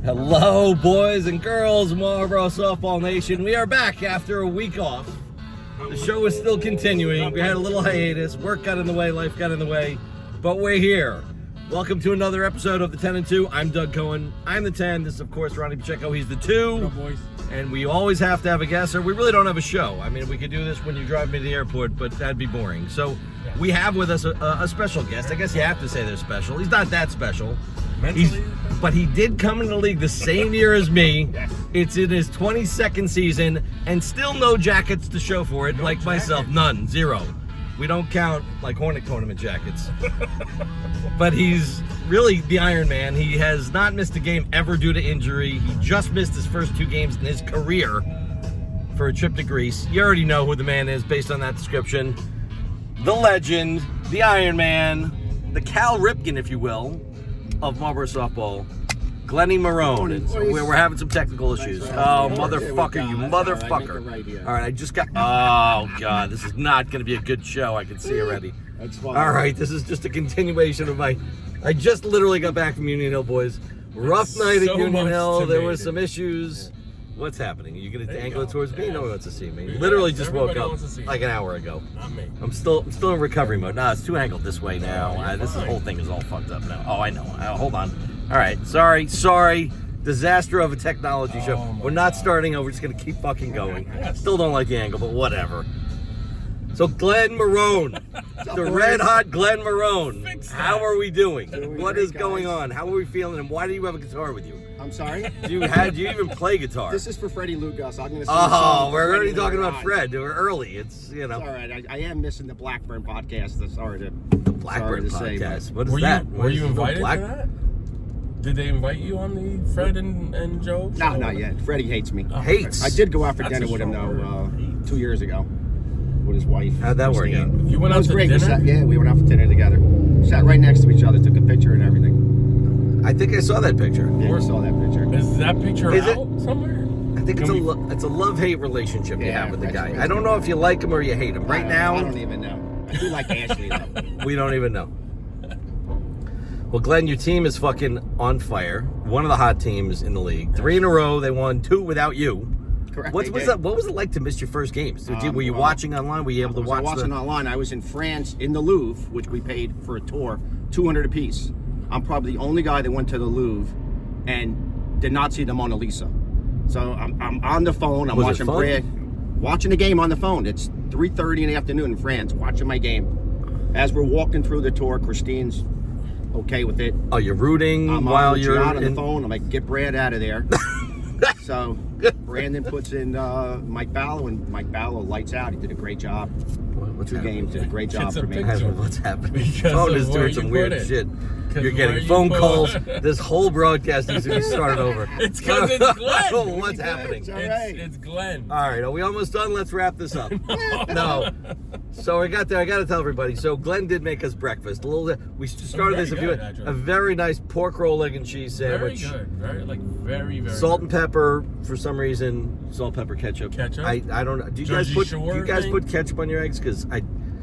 Hello, boys and girls, Marlboro Softball Nation. We are back after a week off. The show is still continuing. We had a little hiatus. Work got in the way, life got in the way, but we're here. Welcome to another episode of the 10 and 2. I'm Doug Cohen. I'm the 10. This is, of course, Ronnie Pacheco. He's the 2. Hello, boys. And we always have to have a guest, or we really don't have a show. I mean, we could do this when you drive me to the airport, but that'd be boring. So we have with us a special guest. I guess you have to say they're special. He's not that special. But he did come in the league the same year as me. It's in his 22nd season, and still no jackets to show for it, like myself. None. Zero. We don't count like Hornet Tournament jackets. But he's really the Iron Man. He has not missed a game ever due to injury. He just missed his first 2 games in his career for a trip to Greece. You already know who the man is based on that description. The legend, the Iron Man, the Cal Ripken, if you will, of Marlboro Softball, Glen Marrone. We're having some technical issues. Oh, motherfucker, you motherfucker. All right, I just got... Oh, God, this is not going to be a good show. I can see already. That's fine. All right, this is just a continuation of my... I just literally got back from Union Hill, boys. Rough night at Union Hill. There were some issues. What's happening? Are you going to angle it towards me? No one wants to see me. Literally just woke up like an hour ago. Not me. I'm still in recovery mode. Nah, it's too angled this way now. This whole thing is all fucked up now. Oh, I know. Hold on. All right. Sorry. Disaster of a technology show. We're not starting over. We're just going to keep fucking going. Still don't like the angle, but whatever. So Glen Marrone, the red hot Glen Marrone. How are we doing? What is going on? How are we feeling? And why do you have a guitar with you? I'm sorry? Do you even play gutar? This is for Freddie Lucas. I'm gonna sing we're already talking about Fred. We're early. It's, you know. It's all right. I am missing the Blackburn podcast. The Blackburn podcast. What is that? Were you invited to that? Did they invite you on the Fred and Joe? No, not yet. Freddie hates me. Hates? I did go out for dinner with him, though, 2 years ago. With his wife. How'd that work out? You went out to dinner? We went out for dinner together. Sat right next to each other, took a picture and everything. I think I saw that picture. Yeah, I saw that picture. Is that picture out somewhere? I think it's a love-hate relationship you have with the guy. I don't know if you like him or you hate him. Right now... I don't even know. I do like Ashley, though. We don't even know. Well, Glenn, your team is fucking on fire. One of the hot teams in the league. 3 in a row. They won 2 without you. Correct. What was it like to miss your first games? Were you watching online? Were you able to watch? I was watching online. I was in France in the Louvre, which we paid for a tour, $200 apiece. I'm probably the only guy that went to the Louvre and did not see the Mona Lisa. So I'm on the phone. I'm watching Brad, watching the game on the phone. It's 3:30 in the afternoon in France, watching my game. As we're walking through the tour, Christine's okay with it. Oh, you're rooting while you're out on the phone. I'm like, get Brad out of there. So Brandon puts in Mike Ballo, and Mike Ballo lights out. He did a great job. What's 2 games, did a great job for me. What's happening? Phone is doing some weird shit. You're getting phone calls. This whole broadcast needs to be started over. It's because it's Glenn. What's happening? It's Glenn. All right, are we almost done? Let's wrap this up. No. So I got to tell everybody. So Glenn did make us breakfast. We started this a very nice pork roll, egg and cheese sandwich. Very good. Very salt and pepper for some reason. Salt, pepper, ketchup. I don't know. Do you guys put ketchup on your eggs? Because I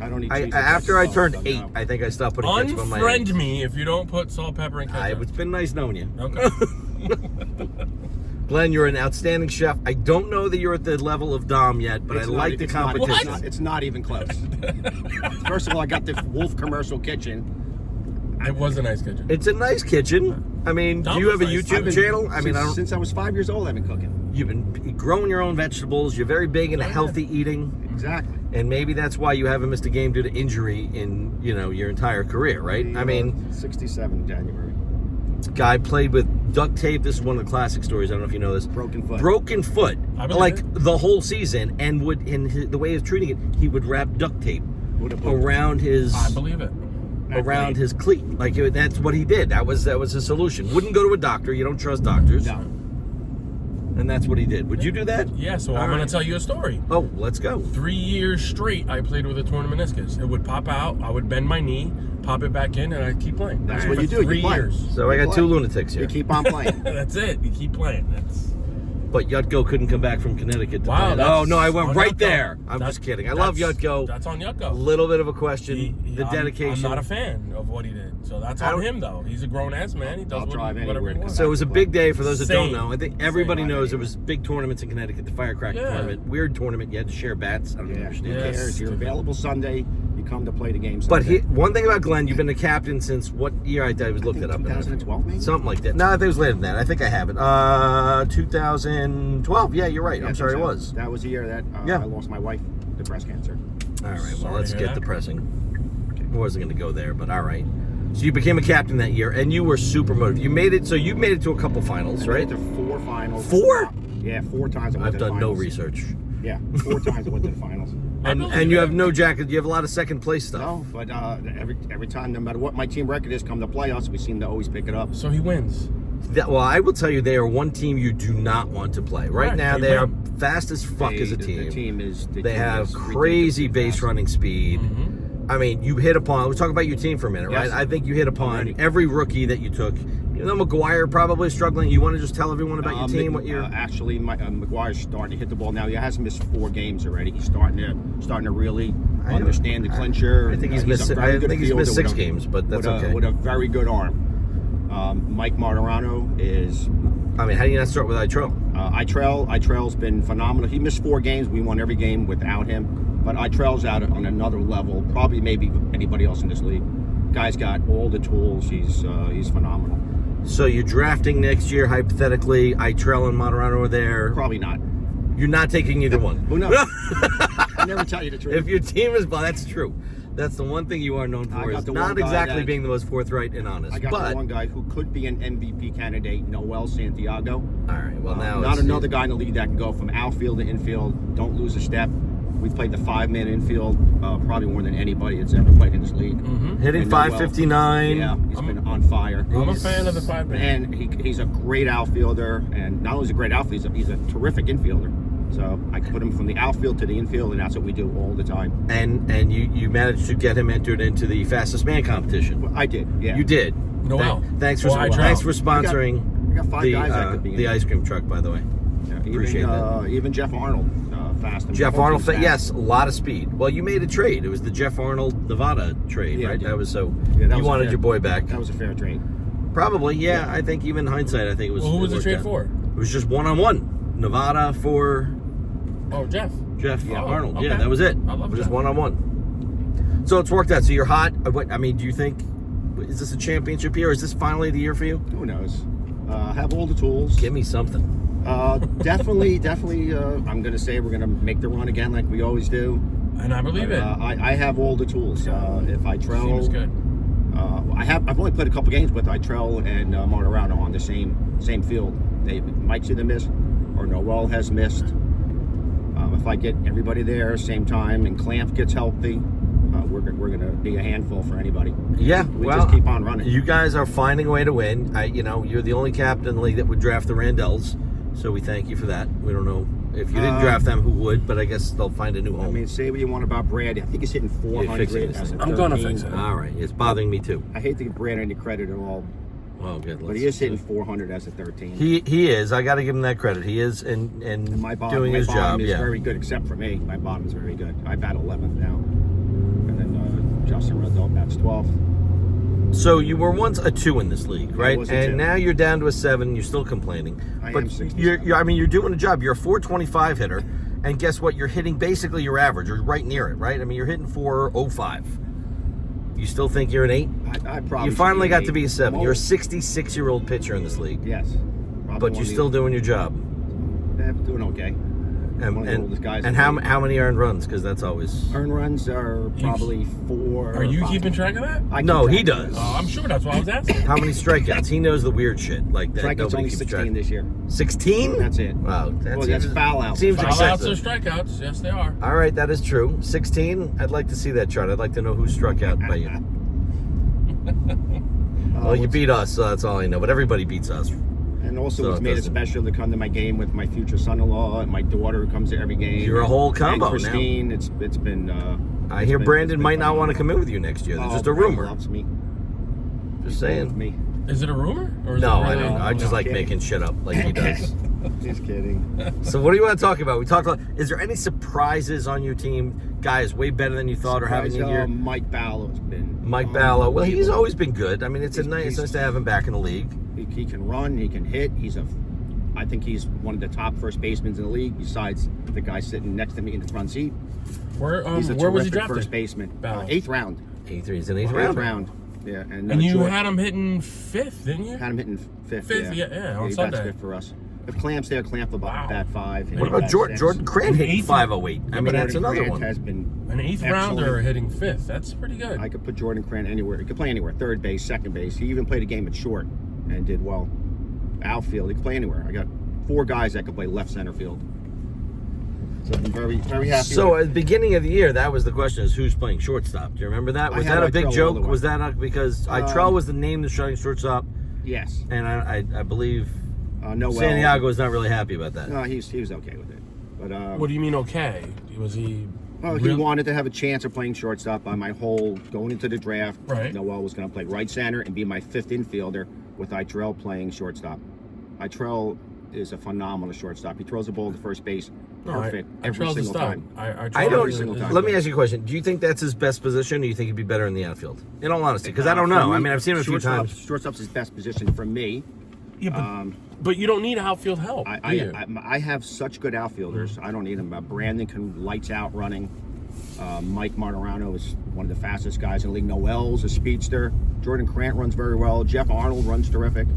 don't eat cheese. After I turned 8, I think I stopped putting ketchup on my eggs. Unfriend me if you don't put salt, pepper, and ketchup. It's been nice knowing you. Okay. Glenn, you're an outstanding chef. I don't know that you're at the level of Dom yet, but I like the competition. It's not even close. First of all, I got the Wolf commercial kitchen. It was a nice kitchen. It's a nice kitchen. I mean, do you have a YouTube channel? Since I was 5 years old, I've been cooking. You've been growing your own vegetables. You're very big into healthy eating. Exactly. And maybe that's why you haven't missed a game due to injury in, your entire career, right? 67 January. Guy played with duct tape. This is one of the classic stories. I don't know if you know this. Broken foot. Like the whole season, and the way he was treating it, he would wrap duct tape around his... I believe it. Around his cleat. Like, that's what he did. That was his solution. Wouldn't go to a doctor. You don't trust doctors. No. And that's what he did. Would you do that? Yeah, so I'm going to tell you a story. Oh, let's go. 3 years straight, I played with a torn meniscus. It would pop out. I would bend my knee, pop it back in, and I'd keep playing. That's what you do. 3 years. So I got 2 lunatics here. You keep on playing. That's it. You keep playing. But Yutko couldn't come back from Connecticut to Wow, play. that's Oh, no, I went on right Yutko. there. I'm just kidding. I love Yutko. That's on A Yutko. little bit of a question. The dedication. I'm not a fan of what he did. So that's on him, though. He's a grown-ass man. He does whatever he wants. So it was a big day for those that don't Same. know. I think everybody Same. knows there was big tournaments in Connecticut. The Firecracker tournament. Weird tournament. You had to share bats. I don't understand. Who Yes. cares? You're available Sunday. You come to play the game But Sunday. one thing about Glenn, you've been a captain since what year? I was looked it up. 2012, maybe? Something like that. No, I think it was later than that. I think I have it. 2012. Yeah, you're right. I'm sorry, it was. That was the year that I lost my wife to breast cancer. All right, well, Sorry let's to hear get that. depressing. I wasn't going to go there, but all right. So you became a captain that year, and you were super motivated. You made it. So you made it to a couple finals, right? To 4 finals. 4? Yeah, 4 times. I went I've to the done no finals. research. Yeah, 4 times I went to the finals. And you have no jacket. You have a lot of second place stuff. No, but every time, no matter what my team record is, come to playoffs, we seem to always pick it up. So he wins. Well, I will tell you, they are one team you do not want to play. Right now, they are win. fast as fuck as a team. The team is. They have crazy base running speed. I mean, you hit upon. Let's talk about your team for a minute, right? Yes. I think you hit upon every rookie that you took. You know, McGuire probably struggling. You want to just tell everyone about your team? What you're actually, McGuire's starting to hit the ball now. He has missed 4 games already. He's starting to really understand the clincher. I think he's missed. I think he's missed 6 games, but that's okay. With a very good arm. Mike Marrone is. I mean, how do you not start with Itrell? Itrell's been phenomenal. He missed 4 games. We won every game without him. But Itrell's out on another level, probably maybe anybody else in this league. Guy's got all the tools. He's phenomenal. So you're drafting next year, hypothetically. Itrell and Moderano are there. Probably not. You're not taking either one. Who knows? I never tell you the truth. If your team is, well, that's true. That's the one thing you are known for, is not exactly being the most forthright and honest. I got the one guy who could be an MVP candidate, Noel Santiago. All right, well now not another guy in the league that can go from outfield to infield. Don't lose a step. We've played the 5-man infield probably more than anybody that's ever played in this league. Hitting And 559. Yeah, he's been on fire. I'm a fan of the 5-man. And he's a great outfielder, and not only is he a great outfielder, he's a terrific infielder. So I can put him from the outfield to the infield, and that's what we do all the time. And you managed to get him entered into the fastest man competition. Well, I did, yeah. You did. Noel. Thanks for sponsoring I got 5 guys that could be in the it. ice cream truck, by the way. Yeah, Appreciate that. Even Jeff Arnold, fast. And Jeff the whole Arnold, team's fast. yes, a lot of speed. Well, you made a trade. It was the Jeff Arnold Nevada trade, Yeah, I right? did. That was so. Yeah, that you was wanted fair. your boy back. That was a fair trade. Probably, yeah. I think even in hindsight, I think it was. Well, who was it the worked trade out. for? It was just 1-on-1. Nevada for Oh, Jeff. Arnold. okay. Yeah, that was it. I love it was just Jeff. 1-on-1. So it's worked out. So you're hot. I mean, do you think, is this a championship year? Or is this finally the year for you? Who knows? Have all the tools. Give me something. Definitely. I'm going to say we're going to make the run again like we always do. And I believe it. I have all the tools. If Itrell, Seems good. I've only played a couple games with Itrell and Marrone on the same field. Mike's either missed or Noel has missed. If I get everybody there same time and Clamp gets healthy, we're going to be a handful for anybody. Yeah, We well, just keep on running. You guys are finding a way to win. You're the only captain in the league that would draft the Randells, so we thank you for that. We don't know if you didn't draft them, who would, but I guess they'll find a new home. I mean, say what you want about Brad. I think he's hitting 400 fixing this as a thing. I'm gonna 13. fix it. All right, it's bothering me too. I hate to give Brad any credit at all, Well, good. but he is hitting 400 as a 13. He is. I got to give him that credit. He is and My bottom, doing my his bottom job. is Yeah. very good, except for me. My bottom is very good. I bat 11th now, and then Justin Rendell bats 12th. So you were once a 2 in this league, right? was a And 2. now you're down to a 7. You're still complaining. I but am 67. you're doing a job. You're a 425 hitter, and guess what? You're hitting basically your average. You're right near it, right? I mean, you're hitting 405. You still think you're an 8? I probably. You finally should be got to be a 7. I'm You're a old. 66-year-old pitcher in this league, Yes. Probably but one you're of the- still doing your job. Yeah, doing okay. One of the oldest guys. And how many earned runs? Because that's always. Earned runs are probably 4. Are you or 5. keeping track of that? I keep No, track he of does. it. Oh, I'm sure that's what I was asking. How many strikeouts? He knows the weird shit like that. Strikeouts Nobody only keeps 16 track. this year. 16? That's it. Wow, Well, that's foul out. Seems Foul outs or excessive. strikeouts? Yes, they are. All right, that is true. 16. I'd like to see that chart. I'd like to know who struck out by you. Well, you beat us, so that's all I know. But everybody beats us. And also, So it's it made it doesn't- special to come to my game with my future son-in-law and my daughter who comes to every game. You're a whole combo and Christine, It's been. I hear it's Brandon been might not want to phenomenal. come in with you next year. There's just a Brandon rumor. Loves me. Just Loves saying. me. Is it a rumor? Or is No, it I really? don't. I just no, like kidding. making shit up like he does. Just kidding. So what do you want to talk about? We talked about, is there any surprises on your team? Guys way better than you thought or having you here? Mike Ballow's been. Mike Ballo. Well, he's always been good. I mean, it's nice to have him back in the league. He can run. He can hit. I think he's one of the top first basemen in the league. Besides the guy sitting next to me in the front seat. Where He's a was he terrific drafted? First baseman. Ballo. 8th round. He's an 8th 8th round. round. Yeah, And you had him hitting 5th, didn't you? Had him hitting 5th. Fifth, yeah, on he Sunday. bats 5th for us. If Clamp's there, Clamp about Wow. bat 5. What about Jordan Crane hitting Eighth? 508? I mean, that's another Grant one. has been An 8th excellent. rounder hitting 5th. That's pretty good. I could put Jordan Crane anywhere. He could play anywhere. Third base, second base. He even played a game at short and did well. Outfield, he could play anywhere. I got 4 guys that could play left center field. So I'm very, very happy. So with at the beginning of the year, that was the question: is who's playing shortstop? Do you remember that? I Was had that a big Itrell all joke? the way. Was that because Itrell was the name that's starting shortstop, yes. and I believe Noel. Santiago was not really happy about that. No, he was okay with it. But What do you mean okay? Was he... well, he wanted to have a chance of playing shortstop on my whole going into the draft. Right. Noel was going to play right center and be my 5th infielder with Itrell playing shortstop. Itrell is a phenomenal shortstop. He throws the ball to first base perfect every Itrell's a single stud. time. I don't. Every single time. Let me ask you a question. Do you think that's his best position, or do you think he'd be better in the outfield? In all honesty, because I don't For know. me, I mean, I've seen him a few times. Shortstop's his best position for me. Yeah, but you don't need outfield help, do you? I have such good outfielders. I don't need them. Brandon can lights out running. Mike Martirano is one of the fastest guys in the league. Noel's a speedster. Jordan Crant runs very well. Jeff Arnold runs terrific.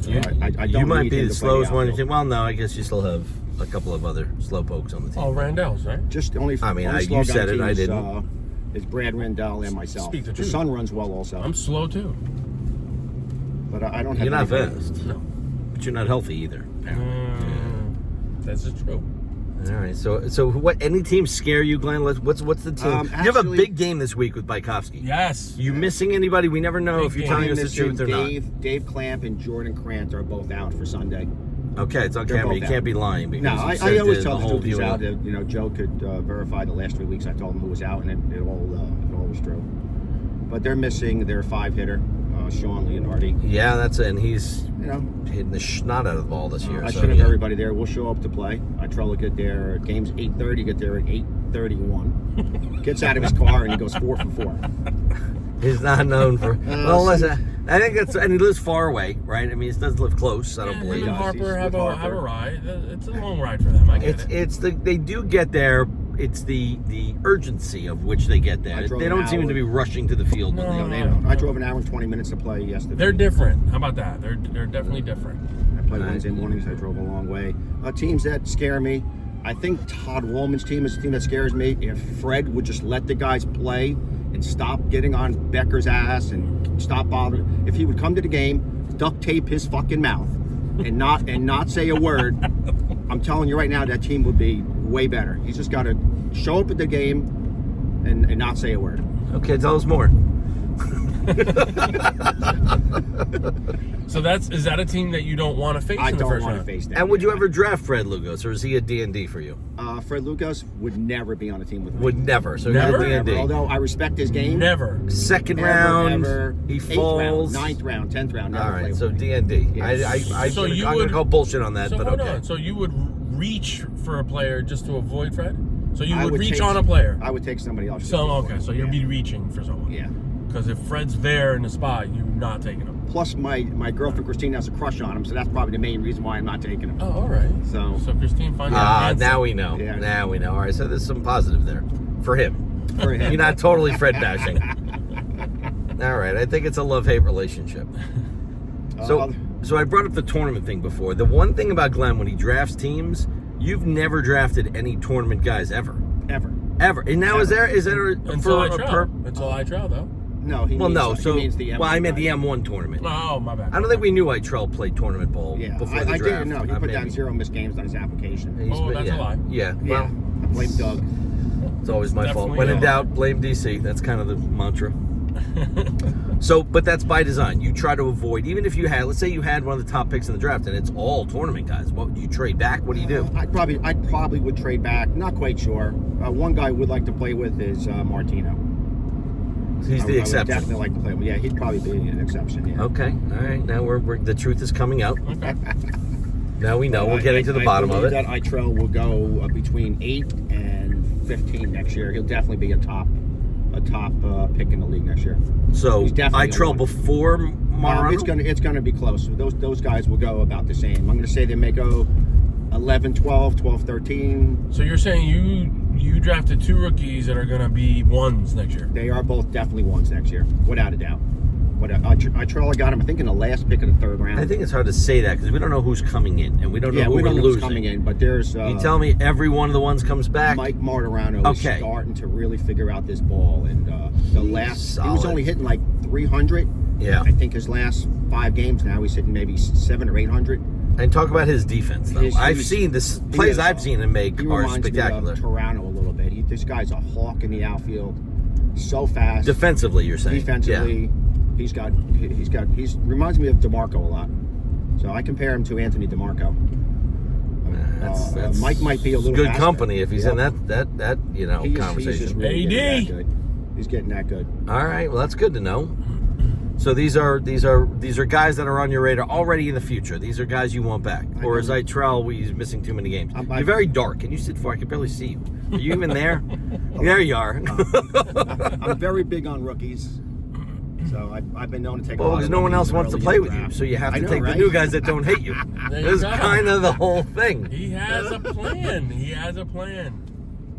So I don't You might need be him the to play slowest one. outfield. Well, no, I guess you still have a couple of other slow pokes on the team. Oh, Randall's, right? Just the only. I mean, only you slow guy said on it, the I team didn't. Is Brad Rendell and myself. Speak the The truth. son runs well also. I'm slow too. But I don't have. You're not anybody- fast, No. but you're not healthy either. That's just true. All right. So what? Any team scare you, Glenn? What's the team? You have a Actually- big game this week with Baikovsky. Yes. You missing anybody? We never know Big if you're game. telling us the Listen, truth or Dave Clamp and Jordan Crant are both out for Sunday. not. Okay, it's on They're camera. both You out. can't be lying because No, you I said always the tell the whole truth. He's viewing. out. You know, Joe could verify the last 3 weeks. I told him who was out, and it all was true. But they're missing their 5-hitter, Sean Leonardi. Yeah, and he's You know, hitting the snot out of the ball this year. I so, should have yeah. everybody there. We'll show up to play. I try to get there. Game's 8:30. Get there at 8:31. Gets out of his car and he goes 4 for 4. He's not known for. Well, listen, I think that's, and he lives far away, right? I mean, he doesn't live close. I don't Him believe. and does. Harper He's have with a Harper. ride. It's a long ride for them. I get it. They do get there. It's the urgency of which they get there. I drove They an don't seem hour. to be rushing to the field. when No, they They don't. I drove an hour and 20 minutes to play yesterday. They're different. How about that? They're definitely different. I play Wednesday mornings. I drove a long way. Teams that scare me. I think Todd Woolman's team is a team that scares me. If Fred would just let the guys play and stop getting on Becker's ass and stop bothering. If he would come to the game, duct tape his fucking mouth, and not say a word, I'm telling you right now, that team would be way better. He's just got to show up at the game and not say a word. Okay, tell us more. So is that a team that you don't want to face I in the don't first want to round? face that. And would you ever draft Fred Lucas, or is he a D&D for you? Fred Lucas would never be on a team with me. Would never. So Never? he's a D&D. Although I respect his game. Never. Second Ever, round, ever. he 8th falls. round, 9th round, 10th round. Never All play right, with so me. D&D. Yes. I'm So you going would- to call bullshit on that, So but hold okay. on. So you would reach for a player just to avoid Fred? So you I would reach take- on a player? I would take somebody else. So you'd be reaching for someone. Yeah. Because if Fred's there in the spot, you're not taking him. Plus, my girlfriend Christine has a crush on him, so that's probably the main reason why I'm not taking him. Oh, all right. So Christine finds out. handsome. Now we know. Yeah. Now we know. All right, so there's some positive there for him. for him, You're not totally Fred bashing. All right, I think it's a love-hate relationship. So I brought up the tournament thing before. The one thing about Glenn, when he drafts teams, you've never drafted any tournament guys ever. ever. And now is there Until I trial. Until I trial, though. No, he Well, means, no. he So, means the M1 I meant the guy. M1 tournament. Oh, my bad. I don't think we knew Itrell played tournament ball Yeah, before the I draft. didn't know. He put down Maybe. 0 missed games on his application. Oh, that's a lie. Yeah. Yeah, Well, I blame Doug. it's always my fault. Definitely When in not. doubt, blame DC. That's kind of the mantra. But that's by design. You try to avoid, even if you had, let's say you had one of the top picks in the draft and it's all tournament guys. What do you trade back? What do you do? I probably would trade back. Not quite sure. One guy I would like to play with is Martino. He's I the would exception. definitely like to play with. Yeah, he'd probably be an exception. Yeah. Okay. All right. Now we're the truth is coming out. Okay. Now we know. We're getting to the bottom of it. That Itrell will go between 8 and 15 next year. He'll definitely be a top pick in the league next year. So He's definitely Itrell before Marrone? It's gonna be close. Those guys will go about the same. I'm gonna say they may go 11, 12, 12, 13. So you're saying you drafted 2 rookies that are going to be ones next year? They are both definitely ones next year, without a doubt. Itrell got him, I think, in the last pick of the 3rd round. I think it's hard to say that because we don't know who's coming in and we don't know who we're losing. Who's coming in, but there's. You tell me every one of the ones comes back. Mike Martirano is starting to really figure out this ball, and he was only hitting like 300. Yeah, I think his last 5 games now he's hitting maybe 700 or 800. And talk about his defense, though. I've seen this plays I've seen him make are spectacular. Me of Toronto a little bit. This guy's a hawk in the outfield. So fast. Defensively, you're saying. Defensively, yeah. he reminds me of DeMarco a lot. So I compare him to Anthony DeMarco. That's Mike might be a little good faster. company if he's in that conversation. He's just really getting that good. He's getting that good. All right, well that's good to know. So these are guys that are on your radar already in the future. These are guys you want back. Or is Itrell, he's missing too many games? You're very dark. Can you sit far? I can barely see you. Are you even there? There you are. I'm very big on rookies. So I've been known to take. Well, because no one else wants to play with you, so you have to take the new guys that don't hate you. This is kind of the whole thing. He has a plan.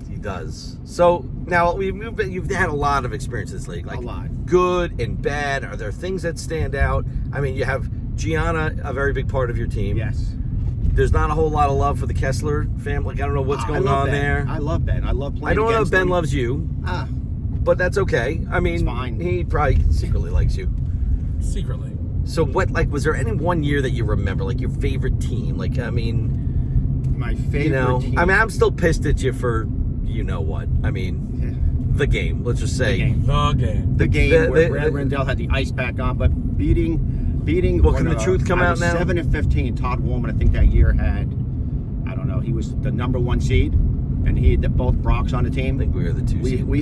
He does. So now you've had a lot of experience in this league, like a lot, good and bad. Are there things that stand out? I mean, you have Gianna, a very big part of your team. Yes. There's not a whole lot of love for the Kessler family. I don't know what's going on there. I love Ben. I love playing. I don't know if Ben him. loves you. But that's okay. I mean, it's fine. He probably secretly likes you. Secretly. So what? Like, was there any one year that you remember, like your favorite team? Like, I mean, my favorite team. I mean, I'm still pissed at you for, you know what? I mean, the game. Let's just say the game where Brad Rendell had the ice pack on, but beating. Well, can the truth come out now? 7-15. Todd Woolman, I think that year had, I don't know. He was the number 1 seed. And he had both Brocks on the team. I think we were the 2 seed. We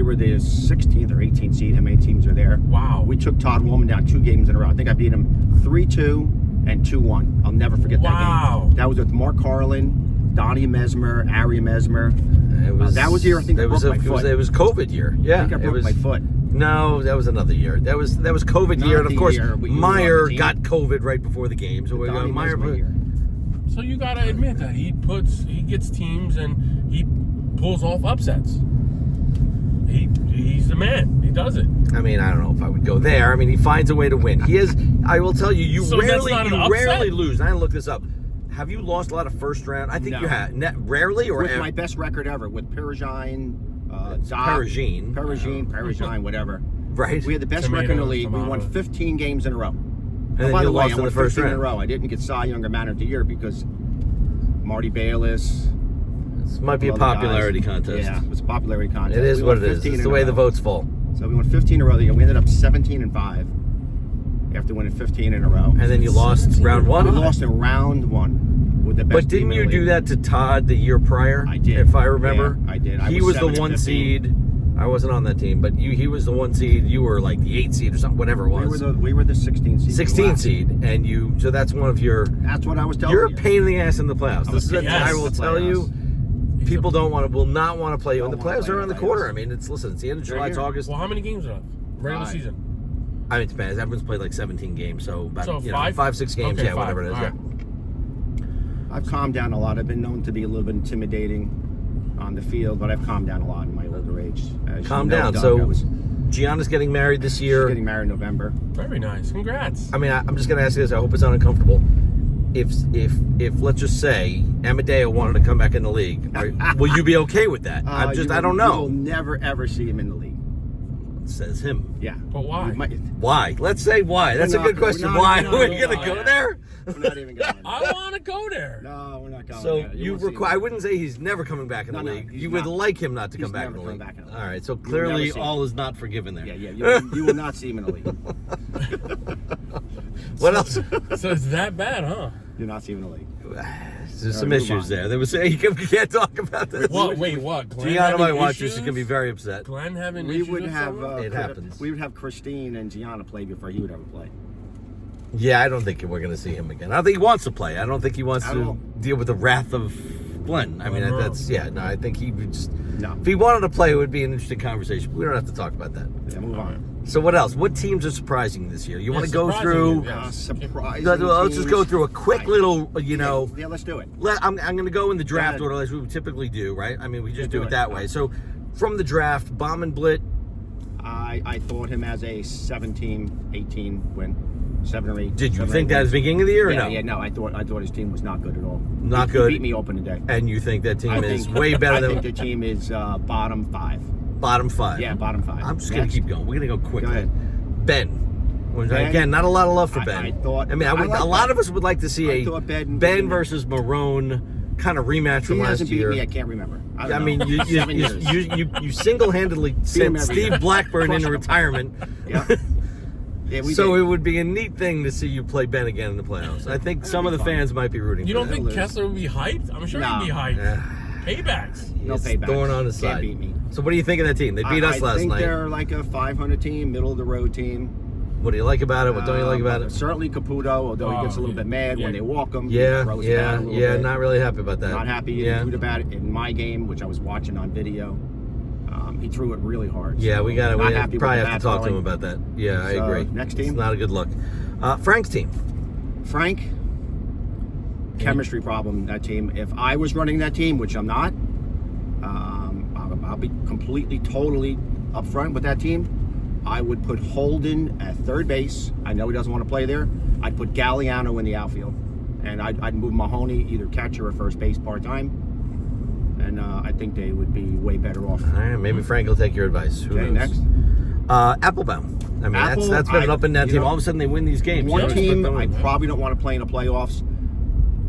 were the 16th or 18th seed. How many teams are there? Wow. We took Todd Woolman down 2 games in a row. I think I beat him 3-2 and 2-1. I'll never forget that game. That was with Mark Carlin, Donnie Mesmer, Ari Mesmer. That was the year I think I broke my foot. It was COVID year. Yeah. I think I broke my foot. No, that was another year. That was COVID year, and of course Meyer got COVID right before the game. So we got Meyer year. So you gotta admit that he gets teams and he pulls off upsets. He's the man. He does it. I mean, I don't know if I would go there. I mean, he finds a way to win. He is. I will tell you, you rarely lose. And I didn't look this up. Have you lost a lot of first round? I think you have. Rarely or with my best record ever with Perigine, Perigine, whatever. Right. We had the best record in the league. We won 15 games in a row. And by the way, lost in the first round. In a row. I didn't get Cy Younger Man of the Year because Marty Bayless. This might be a popularity contest. Yeah, it was a popularity contest. It is what it is. It's the way the votes fall. So we won 15 in a row. We ended up 17-5 after winning 15 in a row. And then you lost round 1? We lost in round 1 with the best. But didn't you do that to Todd the year prior? I did. If I remember. Yeah, I did. He was the 1 seed. I wasn't on that team, but he was the 1 seed. You were like the 8 seed or something, whatever it was. We were the 16 seed. 16 seed, and so that's one of your. That's what I was telling you. You're a pain in the ass in the playoffs. This is I will tell you. People will not want to play you. And the playoffs are around the corner. I mean, it's the end of July, it's August. Well, how many games are left? Regular season. I mean, it depends. Everyone's played like 17 games, so about 5, 6 games, okay, whatever it is. Right. I've calmed down a lot. I've been known to be a little bit intimidating on the field, but I've calmed down a lot in my older age. Calm down. So, Gianna's getting married this year. She's getting married in November. Very nice. Congrats. I mean, I'm just going to ask you this. I hope it's not uncomfortable. If let's just say Amadeo wanted to come back in the league, will you be okay with that? I don't know. You will never ever see him in the league. Says him. Yeah. But why? Why? Let's say why. That's a good question. Why? We're going to go there? We're not even going there. I want to go there. No, we're not going there. So I wouldn't say he's never coming back in the league. You would like him not to come back in the league. All right. So clearly all is not forgiven there. Yeah. You will not see him in the league. What else? So it's that bad, huh? You'll not see him in the league. There's some issues there. There was you can't talk about this. What? Wait, what? Gianna might watch this. She's gonna be very upset. Glenn having issues with someone? It happens. We would have Christine and Gianna play before he would ever play. Yeah, I don't think we're going to see him again. I don't think he wants to play. I don't think he wants to deal with the wrath of Glen. I mean, I think he would just... No. If he wanted to play, it would be an interesting conversation. We don't have to talk about that. Yeah, move on. So what else? What teams are surprising this year? You want to go through... Surprising Let's just go through a quick little, Yeah, let's do it. I'm going to go in the draft ahead. order as we would typically do, right? I mean, we just do do it it. that way. So from the draft, Bomb and Blit, I thought him as a 17, 18 win. 7 or 8. did you 7 or think 8 that at the beginning of the year or yeah, no? Yeah, no. I thought his team was not good at all. Not He good. beat me open today. And you think that team is think- way better I than think the team is bottom 5. bottom 5? Yeah, bottom 5. I'm just going to keep going. We're going to go quickly. Go ahead. Ben. Ben? Again, not a lot of love for I Ben. thought- I mean, I like a lot Ben. of us would like to see I thought Ben was Ben in versus Marrone kind of rematch from He last hasn't beat year. me. I can't remember. I mean, you 7 years. single-handedly sent every Steve year. Blackburn Crush into him. retirement. Yeah. Yeah, we So did. it would be a neat thing to see you play Ben again in the playoffs. I think some of the be fun. fans might be rooting You for don't that. think lose. Kessler would be hyped? I'm sure No. he'd be hyped. Yeah. Paybacks. No He's payback. thorn on his Can't side. beat me. So what do you think of that team? They beat us last I think night. they're like a 500 team, middle of the road team. What do you like about it? What don't you like about it? Certainly Caputo, although he gets a little bit mad when they walk him. Yeah, he throws it out a little bit. not really happy about that. Not happy. He Yeah, threw about it in my game, which I was watching on video. He threw it really hard. yeah, so we got to not happy with probably the have to bat talk to him throwing. about that. Yeah, I So, agree. next It's team? not a good look. Frank's team. Frank, chemistry problem, that team. If I was running that team, which I'm not, I'll be completely, totally upfront with that team. I would put Holden at third base. I know he doesn't want to play there. I'd put Galliano in the outfield. And I'd move Mahoney either catcher or first base part-time. And I think they would be way better off. All right, maybe Frank will take your advice. Who Okay, knows? next. Applebaum. I mean, Apple, that's been an up and down you team. know, All of a sudden, they win these games. One You know, team expect I them to win. probably don't want to play in the playoffs.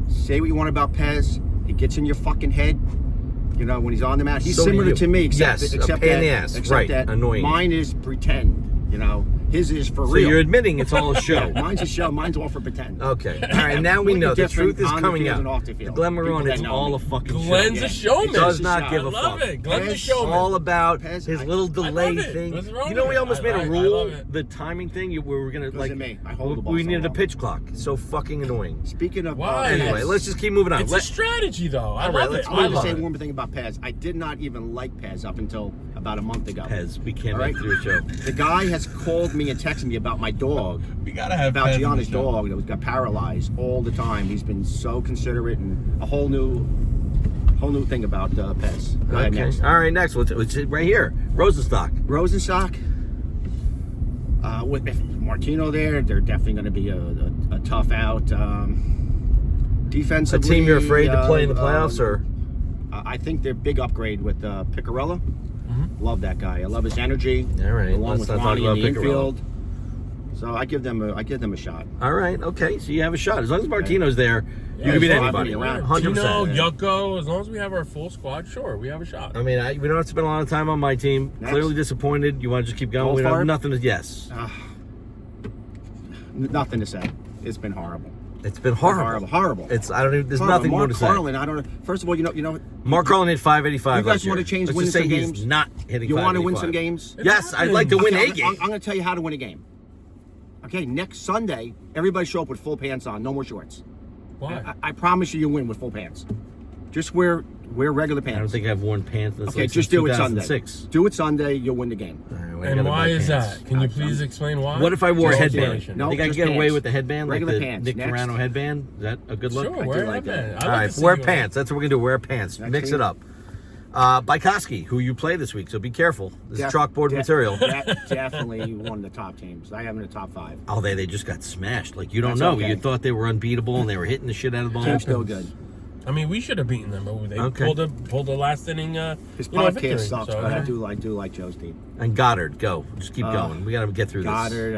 Say what you want about Pez. He gets in your fucking head. You know, when he's on the mat, he's So do similar you. to me, except, Yes, a except pain in that, the ass. except Right, that annoying. mine is pretend. You know, his is for So real. you're admitting it's all a show. Mine's a show. Mine's all for pretend. Okay. All right, now we know. The Different truth is on the coming field out. and off the The field. Glen People Marrone, that it's know all me. a fucking Glen's show. a showman. He does It's a not shot. give I a love fuck. it. Glen's a Pez, showman. All about Pez, his I- little I love delay it. thing. What's wrong You know, with we it? almost I made a love rule, it. the timing thing. We were gonna Wasn't me. I hold the ball we so needed a long. pitch clock. It's so fucking annoying. Speaking of Why? Anyway, Pez, let's just keep moving on. It's a strategy, though. I All right, love let's it. move I I want to love say it. one more thing about Pez. I did not even like Pez up until about a month ago. Pez, we can't All make right. through a show. The guy has called me and texted me about my dog. We gotta have About Pez in Gianna's the show. dog that got paralyzed all the time. He's been so considerate and a whole new thing about Pez. Go ahead, Okay. next. All right, next. It's right here. Rosenstock. Rosenstock. With Martino there, they're definitely going to be a tough out. A Defensively, team you're afraid to play in the playoffs, or I think they're big upgrade with Picarella. Love that guy. I love his energy. All right, along let's with not talk Ronnie in about the Picarella. infield. So I give them a shot. all right, okay. So you have a shot as long as Martino's there. You Yeah, can beat he's anybody. around. 100%. Tino, Yucko, as long as we have our full squad, sure, we have a shot. I mean, we don't have to spend a lot of time on my team. Next. Clearly disappointed. You want to just keep going? We don't have Goldfarb? nothing to. Yes, Nothing to say. It's been horrible. it's been horrible. Horrible. It's I don't even. There's Horrible. nothing more Mark to say. Carlin, I don't know. First of all, you know. Mark Carlin hit 585. You guys last year. wanna change Let's winning just say some he's games? not hitting. You want to win some 585. games? Yes, I'd like to win Okay, a game. I'm going to tell you how to win a game. Okay, next Sunday, everybody show up with full pants on, no more shorts. Why? I promise you, you'll win with full pants. Just wear regular pants. I don't think I've worn pants in this Okay, league just since do it Sunday. 2006. Do it Sunday, you'll win the game. All right, we And gotta why buy is pants. that? Can you please explain why? What if I wore a Just headband? alteration. No, think I can just get away pants. with the headband, Regular like the pants. Nick Next. Carano headband? Is that a good look? Sure, I wear do a like that. headband. I'd All like right, to see wear you pants. That's what we're gonna do. Wear pants. Next Mix team. it up. Bykowski, who you play this week, so be careful. This is chalkboard material. Definitely one of the top teams. I have them in the top 5. Oh, they just got smashed. Like, you don't That's know. okay. You thought they were unbeatable and they were hitting the shit out of the ball. Team's still good. I mean, we should have beaten them, but they Okay. pulled the last inning. His victory. podcast sucks, So, but yeah. I do like Joe's team. And Goddard, go. Just keep going. We got to get through this. Goddard,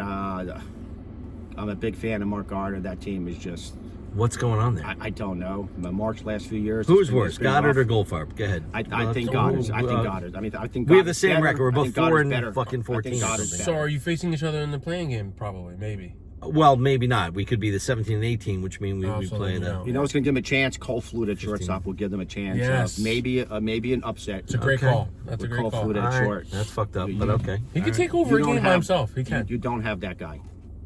I'm a big fan of Mark Goddard. That team is just, What's going on there? I don't know. Mark's last few years. Who's it's been- worse, it's been Goddard or rough. Goldfarb? Go ahead. I think So, Goddard. I think Goddard. I mean, I think we have the Goddard's same better. record. We're I both think 4 Goddard's and better. fucking I 14 think or Goddard's something. So better. are you facing each other in the playing game? Probably, maybe. Well, maybe not. We could be the 17 and 18, which means we Oh, so play then the. no. You know, it's going to give him a chance. Cole Flute at shortstop will give them a chance. Yes. Maybe an upset. It's a great Okay. call. That's a With great Cole call. Flute All at right. short. That's fucked up, but okay. He could take over a You don't game by have- himself. He can. You don't have that guy.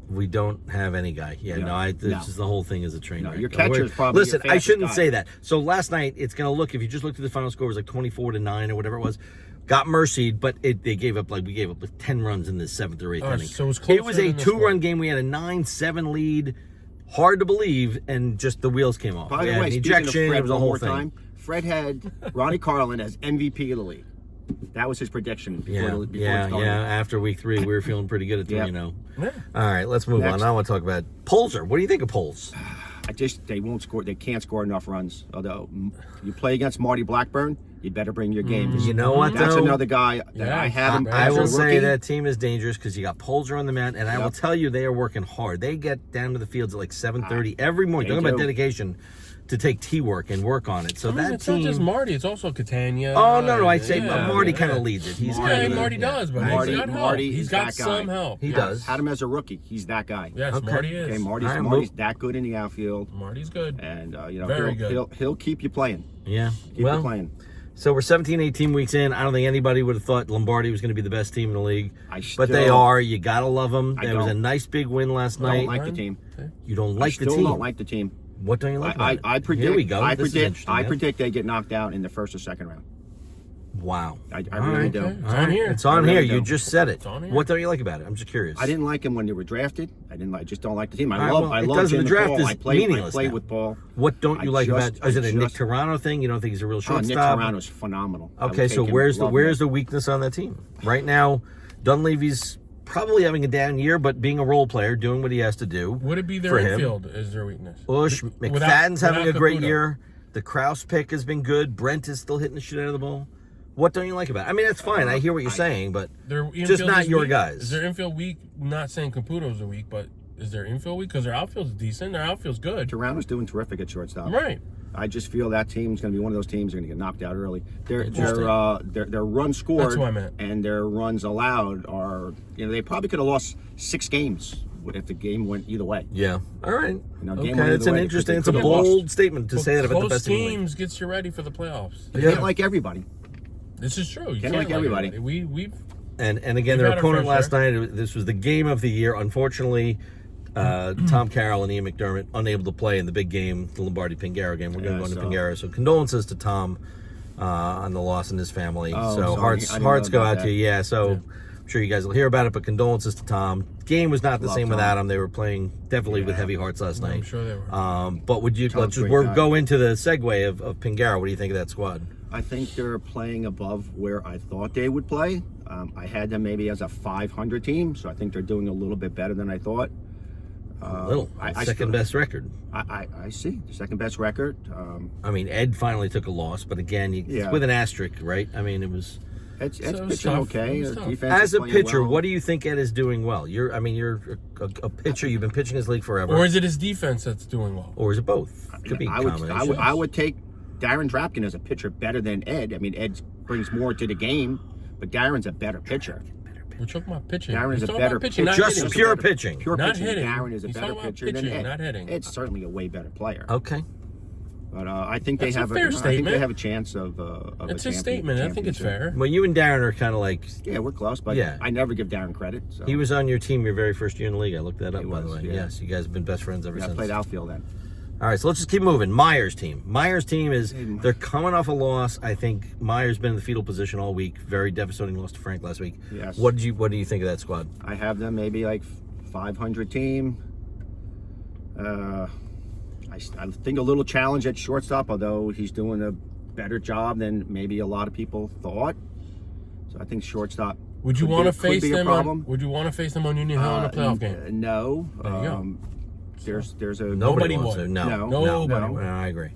We don't have any guy. Yeah, No. Just the whole thing is a train No, wreck. your catcher is probably Listen, your I fastest shouldn't guy. say that. So last night, it's going to look, if you just looked at the final score, it was like 24-9 or whatever it was. Got mercied, but we gave up like 10 runs in the 7th or 8th inning. So it was It was closer a than the 2-run score. game. We had a 9-7 lead. Hard to believe, and just the wheels came off. By We the had way, an speaking of ejection, Fred, it was a one whole more thing. time, Fred had Ronnie Carlin as MVP of the league. That was his prediction before it started. After week 3, we were feeling pretty good at 3-0. Yeah. All right, let's move on. I want to talk about Polzer. What do you think of Poles? They won't score. They can't score enough runs. Although you play against Marty Blackburn, you better bring your game. You know what, That's though? another guy that Yeah, I have him. I as a will say rookie. that team is dangerous because you got Polzer on the mound, and I will tell you they are working hard. They get down to the fields at like 7:30 every morning. They Talking about do. dedication to take T work and work on it. So I mean, that it's team. not just Marty. It's also Catania. Oh no, I say Yeah, Marty yeah. kind of leads it. He's Yeah, kind of Marty does, but Marty- he's got help. Marty He's is got that guy. some help. He Yes. does. Had him as a rookie. He's that guy. Yes, Okay. Marty is. Okay, Marty's All right, Marty's that good in the outfield, Marty's good. and Very good. he'll keep you playing. Yeah. Keep you playing. So we're 17, 18 weeks in. I don't think anybody would have thought Lombardi was going to be the best team in the league. But they are. You got to love them. I There was a don't. nice big win last I night. don't like the team. You don't like the Still team. don't like the team. What don't you like about it? I predict. Here we go. I This is predict. interesting, I yeah. predict they get knocked out in the first or second round. Wow. I All really right. do. Okay. It's All on right. here. It's on I really here. do. You just said it. It's on here. What don't you like about it? I'm just curious. I didn't like him when they were drafted. I just don't like the team. All right, well, I it love doesn't- Jim the draft Paul. is I played meaningless now. with Paul. What don't you like about? Is it a Nick just- Toronto thing? You don't think he's a real Oh, shortstop? Nick Toronto's phenomenal. I would Okay, take so him. where's Love the him. weakness on that team right now? Dunleavy's probably having a down year, but being a role player, doing what he has to do. Would it be their for him. infield is their weakness? Bush, Without- McFadden's having without a great Caputo. year. The Kraus pick has been good. Brent is still hitting the shit out of the ball. What don't you like about it? I mean, that's fine. I hear what you're saying, but Their just infield not is your weak. guys. Is their infield weak? Not saying Caputo's a weak, but is their infield weak? Because their outfield's decent. Their outfield's good. Toronto's doing terrific at shortstop. Right. I just feel that team's going to be one of those teams that are going to get knocked out early. Their runs scored That's what I meant. and their runs allowed are, they probably could have lost 6 games if the game went either way. Yeah. All right. game Okay. went It's either an way, interesting. because It's a they bold could've lost. statement to say that about the Close best team in the league. teams gets you ready for the playoffs. You can't like everybody. This is true. You Can't can't like everybody. We've And again, We've their had our opponent fair last night. This was the game of the year. Unfortunately, Tom Carroll and Ian McDermott unable to play in the big game, the Lombardi Pingara game. We're going to go into Pingara. So condolences to Tom on the loss in his family. Oh, so sorry. I didn't hearts know go about out to you. Yeah. So I'm sure you guys will hear about it. But condolences to Tom. Game was not the Love same Tom. without him. They were playing definitely with heavy hearts last night. I'm sure they were. But would you Tom's let's great guy. go into the segue of Pingara? What do you think of that squad? I think they're playing above where I thought they would play. I had them maybe as a 500 team, so I think they're doing a little bit better than I thought. Little second best record. I see. Second best record. I mean, Ed finally took a loss, but again, it's Yeah. with an asterisk, right? I mean, it was. It's So it was pitching tough. okay. It was Their tough. defense As is a playing pitcher, well. what do you think Ed is doing well? You're a pitcher. You've been pitching this league forever. Or is it his defense that's doing well? Or is it both? Could be a I would, combination. I would take Darren Drapkin as a pitcher better than Ed. I mean, Ed brings more to the game, but Darren's a better pitcher. We're talking about pitching. Darren's He's a talking better about pitching, not Just hitting. pure pitching. Pure Not pitching. hitting. Darren is a He's better talking about pitcher than pitching, Ed. not hitting. Ed's certainly a way better player. Okay. But I think That's they a have fair I think statement. they have a chance of It's a statement. I think it's championship. fair. Well, you and Darren are kind of like. Yeah, we're close, but Yeah. I never give Darren credit. So. He was on your team your very first year in the league. I looked that up, He by the was, way. yeah. Yes, you guys have been best friends ever I since. played outfield then. All right, so let's just keep moving. Myers' team. Myers' team they're coming off a loss. I think Myers been in the fetal position all week. Very devastating loss to Frank last week. Yes. What do you think of that squad? I have them maybe like 500 team. I think a little challenge at shortstop, although he's doing a better job than maybe a lot of people thought. So I think shortstop. Would you could want to be- could face be a them? problem. Would you want to face them on Union Hill in a playoff game? No. There you go. There's a Nobody wants would. to. No. Nobody No, I agree.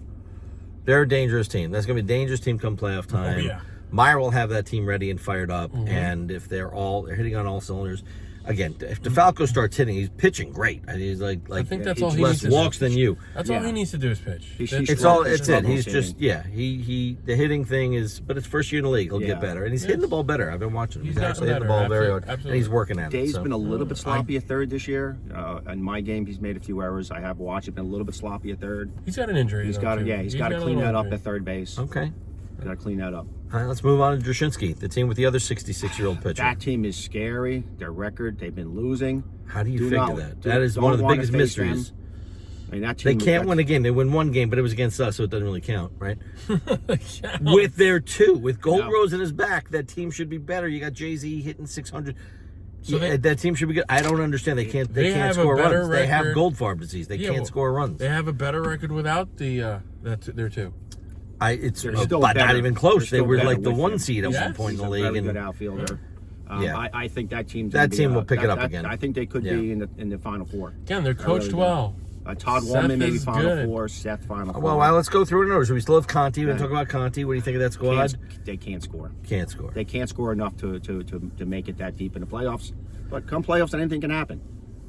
They're a dangerous team. That's going to be a dangerous team come playoff time. yeah. Meyer will have that team ready and fired up, Mm-hmm. and if they're hitting on all cylinders. Again, if DeFalco starts hitting, he's pitching great. I mean, he's like I think that's he all he less needs to walks do. than you. That's all Yeah. he needs to do is pitch. He's That's- It's strong. all. It's it. struggles He's hitting. just He the hitting thing is, but it's first year in the league. He'll Yeah. get better, and he's hitting the ball better. I've been watching him. He's He's gotten actually hitting the better. ball very hard, Absolutely. and he's working at it. Dave's So. been a little bit sloppy at third this year. In my game, he's made a few errors. I have watched it. Been a little bit sloppy at third. He's got an injury. He's though, got to too. he's got to got a clean little that up injury. at third base. Okay. Got to clean that up. All right, let's move on to Drushinsky, the team with the other 66-year-old pitcher. That team is scary. Their record, they've been losing. How do you figure not- that? do- That is don't one of the wanna biggest face mysteries. them. I mean, that They team. can't win a game. They win one game, but it was against us, so it doesn't really count, right? Yeah. With their two, with Gold No. Rose in his back, that team should be better. You got Jay-Z hitting 600. So Yeah, that team should be good. I don't understand. They can't They can't have a score better runs. They have record. Goldfarb disease. They Yeah, can't well, score runs. They have a better record without their two. It's They're still but not better. even close. They're They still were better like the with one him. seed at Yes. one point in He's the a league. very And good outfielder. Yeah. I think that team's That gonna be, team will pick it up that- again. I think they could Yeah. be in the Final Four. Again, they're I coached really do. well. Todd Seth Wallman maybe is Final good. Four. Seth Final Four. well, let's go through it in order. So we still have Conti. We're going to Yeah. talk about Conti. What do you think of that squad? They can't score. Can't score. They can't score enough to make it that deep in the playoffs. But come playoffs, anything can happen.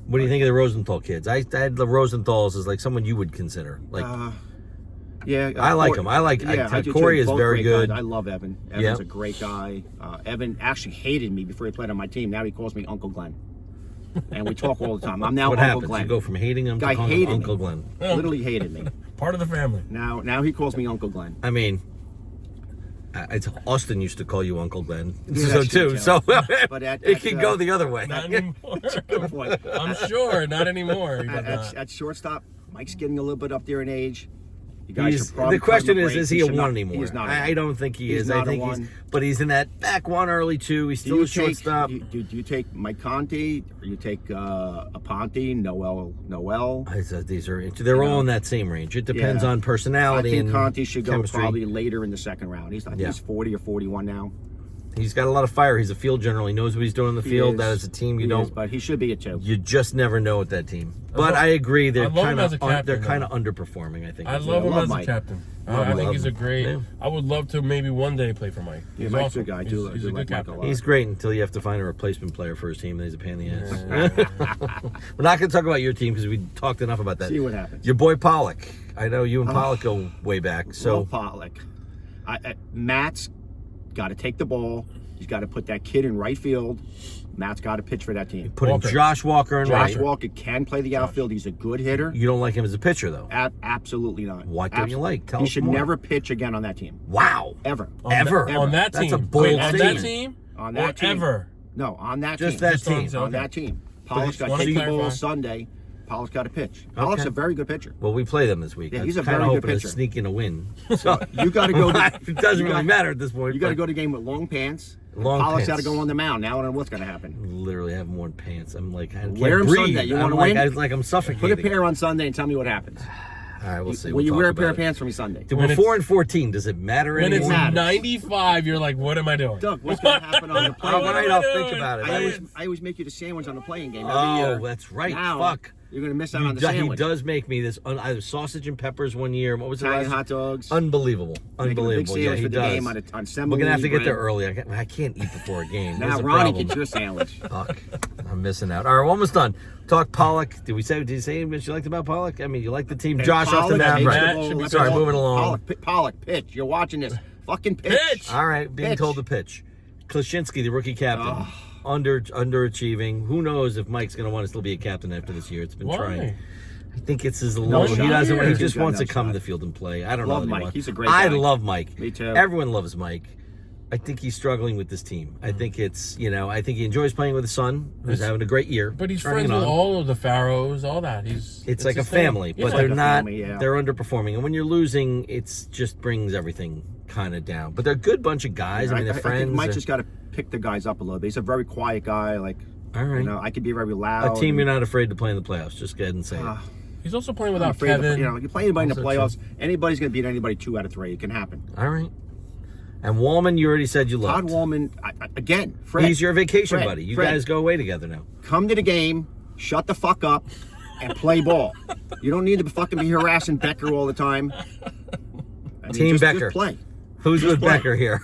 What do you think of the Rosenthal kids? I had the Rosenthals as like someone you would consider. Like Yeah, I like him. I like- I do Corey too. is Both very great guys. good. I love Evan. Evan's Yeah. a great guy. Evan actually hated me before he played on my team. Now he calls me Uncle Glenn, and we talk all the time. I'm now what Uncle happens? Glenn. You go from hating him Guy to calling him hated Uncle me. Glenn. Literally hated me. Part of the family. Now he calls me Uncle Glenn. I mean, it's Austin used to call you Uncle Glenn, Yeah, so that's too. true, So But at- it at, can uh, go the other way. Not anymore. Good point. I'm sure, not anymore. He does not. At shortstop, Mike's getting a little bit up there in age. You guys should probably The question cut him a is break. he a should one not- anymore? He's not. I don't think he He's is. not I a think one. but he's in that back one early two. He's still a shortstop. Do you take Mike Conti or you take Aponte, Noel? They're all in that same range. It depends Yeah. on I personality think and Conti should go chemistry. probably later in the second round. I think Yeah. he's 40 or 41 now. He's got a lot of fire. He's a field general. He knows what he's doing in the field. He That is. is a team you He don't. is, but he should be a 2. You just never know with that team. But I agree, they're I love him kind as of a captain, they're kind though. of underperforming. I think. I love him love as Mike. a captain. Love I him. think he's a Love great. him. I would love to maybe one day play for Mike. Yeah, He's Mike's awesome. a good guy. I He's do a like good Mike a captain. lot. He's great until you have to find a replacement player for his team, and he's a pain in the ass. We're not going to talk about your team because we talked enough about that. See what happens. Your boy Pollock. I know you and Pollock go way back. So Love Pollock. Matt's got to take the ball. He's got to put that kid in right field. Matt's got to pitch for that team. putting Walker. Josh Walker in Josh right. Walker can play the outfield. He's a good hitter. You don't like him as a pitcher, though. Absolutely not. What don't you like? Tell He us should more. never pitch again on that team. Wow. Ever. Ever. On that team. That's a bold Wait, on that statement. team? On that or team. ever? No, on that Just team. that Just team. On okay. that team. Pollock's got to wanna take the ball clarify. Sunday. Pollock's got to pitch. Pollock's a very good pitcher. Well, we play them this week. Yeah, I he's was a kinda very good hoping to pitcher. sneak in a win. So you got to go. It doesn't really matter at this point. You got to but go to the game with long pants. Long Pollock's got pants. to go on the mound. Now I don't know what's going to happen. Literally haven't worn pants. I'm like, I can't Wear 'em breathe. Sunday. You I'm wanna like, win? like I'm suffocating. Put a pair on Sunday and tell me what happens. All right, we'll see. Will We'll you talk wear a pair about of it. pants for me Sunday? Dude, When we're it's- 4-14. Does it matter When it's anymore? matters. 95, you're like, what am I doing? Doug, what's going to happen on the play? All right, I'll doing? think about it. I always make you the sandwich on the playing game every Oh, year. that's right. Now, Fuck. You're going to miss out He on the do- he sandwich. does make me this either sausage and peppers one year. What was it? Italian last- hot dogs. Unbelievable. Making a big Unbelievable. Yeah, sandwich he for the does. game on We're semolina gonna have to get there bread. early. I can't eat before a game. Now There's a Ronnie problem. gets your sandwich. Fuck. I'm missing out. All right, we're almost done. Talk Pollock. Did you say what you liked about Pollock? I mean, you like the team. And Josh off the Pollock mound. takes Right. the ball, let Sorry, the ball- moving along. Pollock, pitch. You're watching this. Fucking pitch. Pitch! All right, being Pitch. told to pitch. Klashinsky, the rookie captain, underachieving. Who knows if Mike's going to want to still be a captain after this year? It's been Why? trying. I think it's his low. He shot doesn't. here. He He's just got wants to no come shot. to the field and play. I don't Love know. that he Mike. wants- He's a great I guy. love Mike. Me too. Everyone loves Mike. I think he's struggling with this team. I think it's I think he enjoys playing with his son, who's having a great year. But he's turning friends it with on. all of the Pharaohs, all that. It's like a his thing. family, Yeah. but like they're a not. family, yeah. They're underperforming, and when you're losing, it's just brings everything kind of down. But they're a good bunch of guys. I mean, they're I friends. think Mike They're- just got to pick the guys up a little bit. He's a very quiet guy. Like, all right. I could be very loud. A team you're not afraid to play in the playoffs. Just go ahead and say it. He's also playing I'm without afraid of- Kevin. you play anybody in the Also playoffs. Anybody's going to beat anybody 2 out of 3. It can happen. All right. And Wallman, you already said you Todd loved. Wallman, again, Fred. He's your vacation Fred, buddy. You Fred. guys go away together now. Come to the game, shut the fuck up, and play ball. You don't need to fucking be harassing Becker all the time. I mean, Team Becker. Just play. Who's Just with play. Becker here?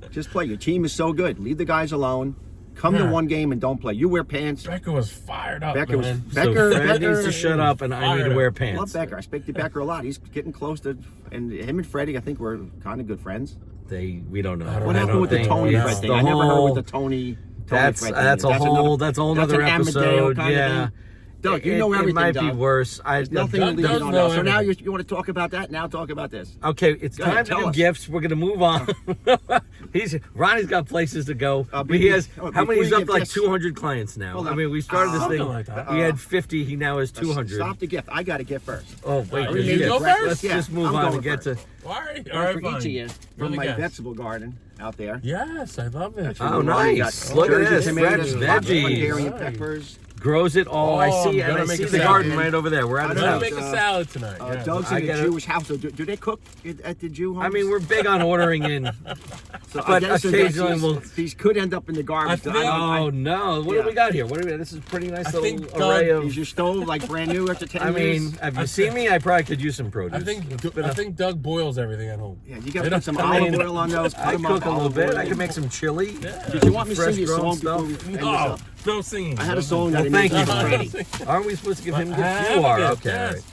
Just play. Your team is so good. Leave the guys alone. Come to Yeah. one game and don't play. You wear pants. Becker was fired up. Becker was man. So Fred needs to is shut up, and I need to fired wear up. pants. Love Becker. I speak to Becker a lot. He's getting close to, and him and Freddie, I think we're kind of good friends. We don't know. don't What I happened with the think Tony it's Fred thing? the I never heard whole- with the Tony That's Fred that's thing. a whole that's other an Amadeo episode. kind of Yeah. thing. Doug, you know everything. It might be Doug. worse. There's nothing Doug to leave does it on know now. So now everything. you want to talk about that? Now talk about this. Okay, it's Go ahead, time to tell do us. gifts. We're gonna move on. Ronnie's got places to go. How many? before He's you up give to like gifts- 200 clients now. Hold I on. mean, we started this Something thing. like that. We had 50. He now has 200. Stop the gift. I got a gift first. Oh wait, Alright, there's you gifts. go first? Let's Yeah, just move I'm on going and get to. first. All right, For fine. each of you, You're from the my guest. vegetable garden out there. Yes, I love it. Oh, We got nice. Look at Jersey this. tomatoes, Fresh lots of veggies. Hungarian Nice. peppers. Grows it all. Oh, I see, I'm and I gonna make see a the salad. garden right over there. We're at I his know. I'm house. gonna make a salad tonight. Yeah. Doug's I in get the it. Jewish house. So do they cook at the Jew homes? I mean, we're big on ordering in. So I but guess that occasionally we'll. these could end up in the garbage. I think- Oh no! What do Yeah. we got here? What do we? This is a pretty nice I little think array Doug- of. Is your stove like brand new after 10 I years? mean, have you seen me? I probably could use some produce. I think Doug boils everything at home. Yeah, you got to put some olive oil on those. Cut I them up, cook a little olive bit. oil. I can make some chili. Did you want me to fresh sing you a grown song before stuff. we end this No, up? no singing. I had a song that Well, I made thank for you. Freddie. Aren't we supposed to give him gifts? I have You a are. gift, Okay. yes. All right.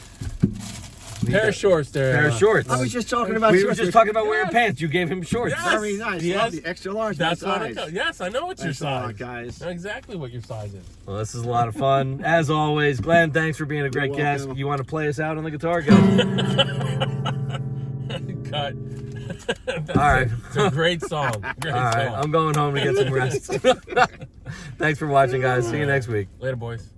Pair of shorts there. Pair of shorts. I was just talking about We were shorts. just talking about wearing Yes. pants. You gave him shorts. Yes. Very nice. Yes. Love the extra large. That's my what I size. got. Yes, I know what your Thanks a lot, size. guys. I know exactly what your size is. Well, this is a lot of fun. As always, Glenn, thanks for being a great You're guest. welcome. You want to play us out on the guitar? Go. Cut. All right. It's a great song. Great All right. song. I'm going home to get some rest. Thanks for watching, guys. See you next week. Later, boys.